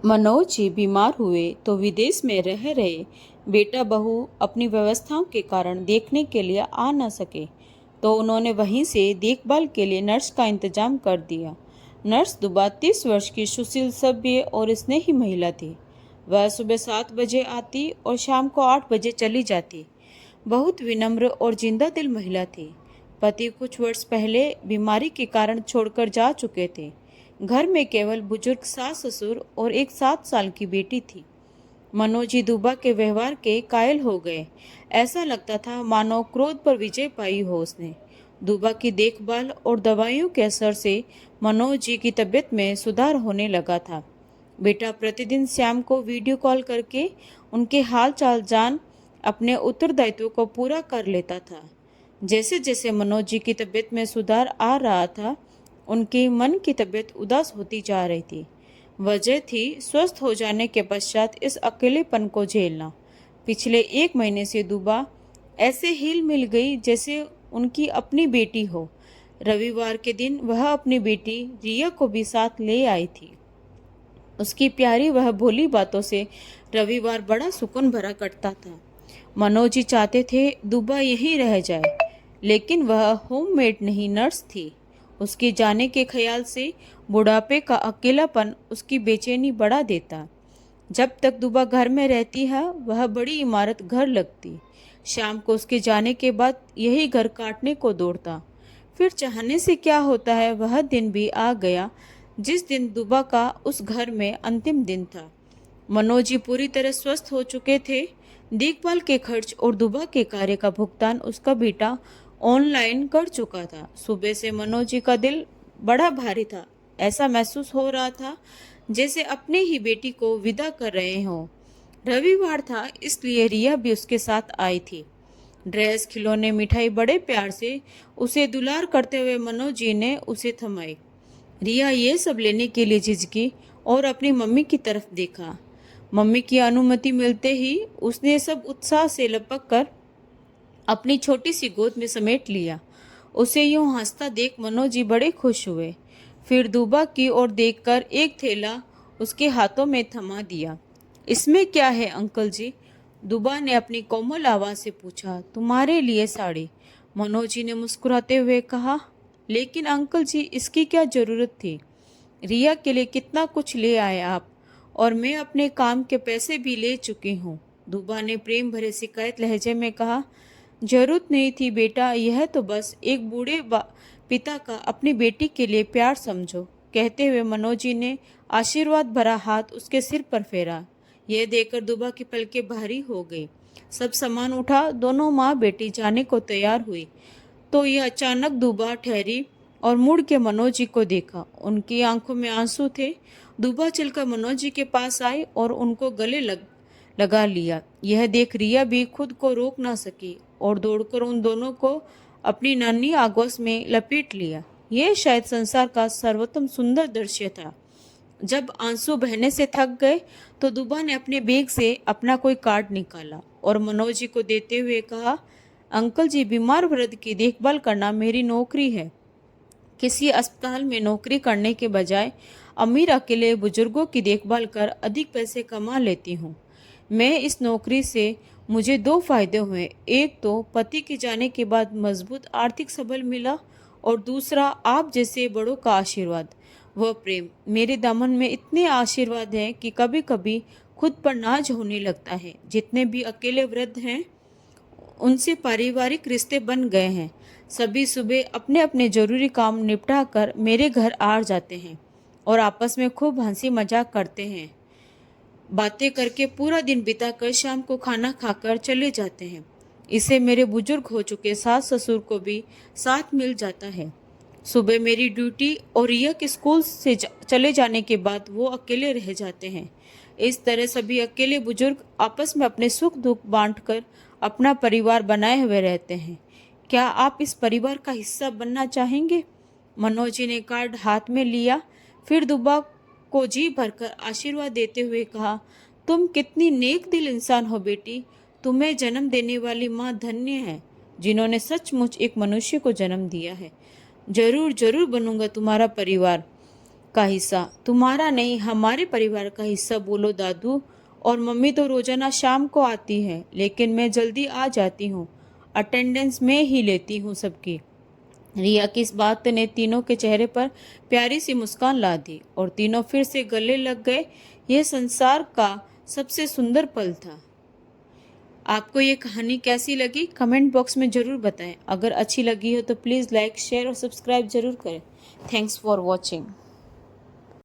मनोज जी बीमार हुए तो विदेश में रह रहे बेटा बहू अपनी व्यवस्थाओं के कारण देखने के लिए आ न सके, तो उन्होंने वहीं से देखभाल के लिए नर्स का इंतजाम कर दिया। नर्स दुबा 30 वर्ष की सुशील, सभ्य और स्नेही महिला थी। वह सुबह 7 बजे आती और शाम को 8 बजे चली जाती। बहुत विनम्र और जिंदा दिल महिला थी। पति कुछ वर्ष पहले बीमारी के कारण छोड़कर जा चुके थे। घर में केवल बुजुर्ग सास ससुर और एक 7 साल की बेटी थी। मनोज जी दुबा के व्यवहार के कायल हो गए। ऐसा लगता था मानो क्रोध पर विजय पाई हो उसने। दुबा की देखभाल और दवाइयों के असर से मनोज जी की तबीयत में सुधार होने लगा था। बेटा प्रतिदिन श्याम को वीडियो कॉल करके उनके हाल चाल जान अपने उत्तरदायित्व को पूरा कर लेता था। जैसे जैसे मनोज जी की तबीयत में सुधार आ रहा था, उनके मन की तबीयत उदास होती जा रही थी। वजह थी स्वस्थ हो जाने के पश्चात इस अकेलेपन को झेलना। पिछले 1 महीने से दुबा ऐसे हिल मिल गई जैसे उनकी अपनी बेटी हो। रविवार के दिन वह अपनी बेटी रिया को भी साथ ले आई थी। उसकी प्यारी वह भोली बातों से रविवार बड़ा सुकून भरा कटता था। मनोज जी चाहते थे दुबा यहीं रह जाए, लेकिन वह होममेड नहीं, नर्स थी। उसके जाने के ख्याल से बुढ़ापे का अकेलापन उसकी बेचैनी बढ़ा देता। जब तक दुबा घर में रहती है, वह बड़ी इमारत घर लगती। शाम को उसके जाने के बाद यही घर काटने को दौड़ता। फिर चाहने से क्या होता है, वह दिन भी आ गया जिस दिन दुबा का उस घर में अंतिम दिन था। मनोज जी पूरी तरह स्वस्थ हो चुके थे। देखभाल के खर्च और दुबा के कार्य का भुगतान उसका बेटा ऑनलाइन कर चुका था। सुबह से मनोज जी का दिल बड़ा भारी था। ऐसा महसूस हो रहा था जैसे अपने ही बेटी को विदा कर रहे हों। रविवार था, इसलिए रिया भी उसके साथ आई थी। ड्रेस, खिलौने, मिठाई बड़े प्यार से उसे दुलार करते हुए मनोज जी ने उसे थमाई। रिया ये सब लेने के लिए झिझकी और अपनी मम्मी की तरफ देखा। मम्मी की अनुमति मिलते ही उसने सब उत्साह से लपक कर अपनी छोटी सी गोद में समेट लिया। उसे यूं हंसता देख मनोज जी बड़े खुश हुए। फिर दुबा की ओर देखकर एक थैला उसके हाथों में थमा दिया। इसमें क्या है अंकल जी? दुबा ने अपनी कोमल आवाज से पूछा। तुम्हारे लिए साड़ी, मनोज जी ने मुस्कुराते हुए कहा। लेकिन अंकल जी, इसकी क्या जरूरत थी? रिया के लिए कितना कुछ ले आए आप, और मैं अपने काम के पैसे भी ले चुकी हूँ। दुबा ने प्रेम भरे शिकायत लहजे में कहा। जरूरत नहीं थी बेटा, यह तो बस एक बूढ़े पिता का अपनी बेटी के लिए प्यार समझो, कहते हुए मनोज जी ने आशीर्वाद भरा हाथ उसके सिर पर फेरा। यह देखकर दुबा की पलकें भारी हो गई। सब सामान उठा, दोनों माँ बेटी जाने को तैयार हुई तो यह अचानक दुबा ठहरी और मुड़ के मनोज जी को देखा। उनकी आंखों में आंसू थे। दुबा चलकर मनोज जी के पास आई और उनको गले लगा लिया। यह देख रिया भी खुद को रोक ना सकी और दौड़कर उन दोनों को अपनी नन्ही आगोश में लपेट लिया। यह शायद संसार का सर्वोत्तम सुंदर दृश्य था। जब आंसू बहने से थक गए तो दुबा ने अपने बैग से अपना कोई कार्ड निकाला और मनोज जी को देते हुए कहा, अंकल जी, बीमार वृद्ध की देखभाल करना मेरी नौकरी है। किसी अस्पताल में नौकरी करने के बजाय अमीर अकेले बुजुर्गों की देखभाल कर अधिक पैसे कमा लेती हूँ। मैं इस नौकरी से मुझे 2 फायदे हुए। एक तो पति के जाने के बाद मजबूत आर्थिक सबल मिला, और दूसरा आप जैसे बड़ों का आशीर्वाद, वह प्रेम। मेरे दामन में इतने आशीर्वाद हैं कि कभी कभी खुद पर नाज होने लगता है। जितने भी अकेले वृद्ध हैं उनसे पारिवारिक रिश्ते बन गए हैं। सभी सुबह अपने अपने जरूरी काम निपटा कर मेरे घर आ जाते हैं और आपस में खूब हंसी मजाक करते हैं। बातें करके पूरा दिन बिताकर शाम को खाना खाकर चले जाते हैं। इससे मेरे बुजुर्ग हो चुके सास ससुर को भी साथ मिल जाता है। सुबह मेरी ड्यूटी और रिया के स्कूल से चले जाने के बाद वो अकेले रह जाते हैं। इस तरह सभी अकेले बुजुर्ग आपस में अपने सुख दुख बांटकर अपना परिवार बनाए हुए रहते हैं। क्या आप इस परिवार का हिस्सा बनना चाहेंगे? मनोज जी ने कार्ड हाथ में लिया, फिर दुबा को जी भरकर आशीर्वाद देते हुए कहा, तुम कितनी नेक दिल इंसान हो बेटी। तुम्हें जन्म देने वाली माँ धन्य है, जिन्होंने सचमुच एक मनुष्य को जन्म दिया है। जरूर जरूर बनूंगा तुम्हारा परिवार। का हिस्सा, तुम्हारा नहीं हमारे परिवार का हिस्सा बोलो दादू। और मम्मी तो रोजाना शाम को आती है, लेकिन मैं जल्दी आ जाती हूँ, अटेंडेंस में ही लेती हूँ सबकी। रिया की इस बात ने तीनों के चेहरे पर प्यारी सी मुस्कान ला दी और तीनों फिर से गले लग गए। यह संसार का सबसे सुंदर पल था। आपको ये कहानी कैसी लगी कमेंट बॉक्स में ज़रूर बताएं। अगर अच्छी लगी हो तो प्लीज़ लाइक शेयर और सब्सक्राइब जरूर करें। Thanks for watching.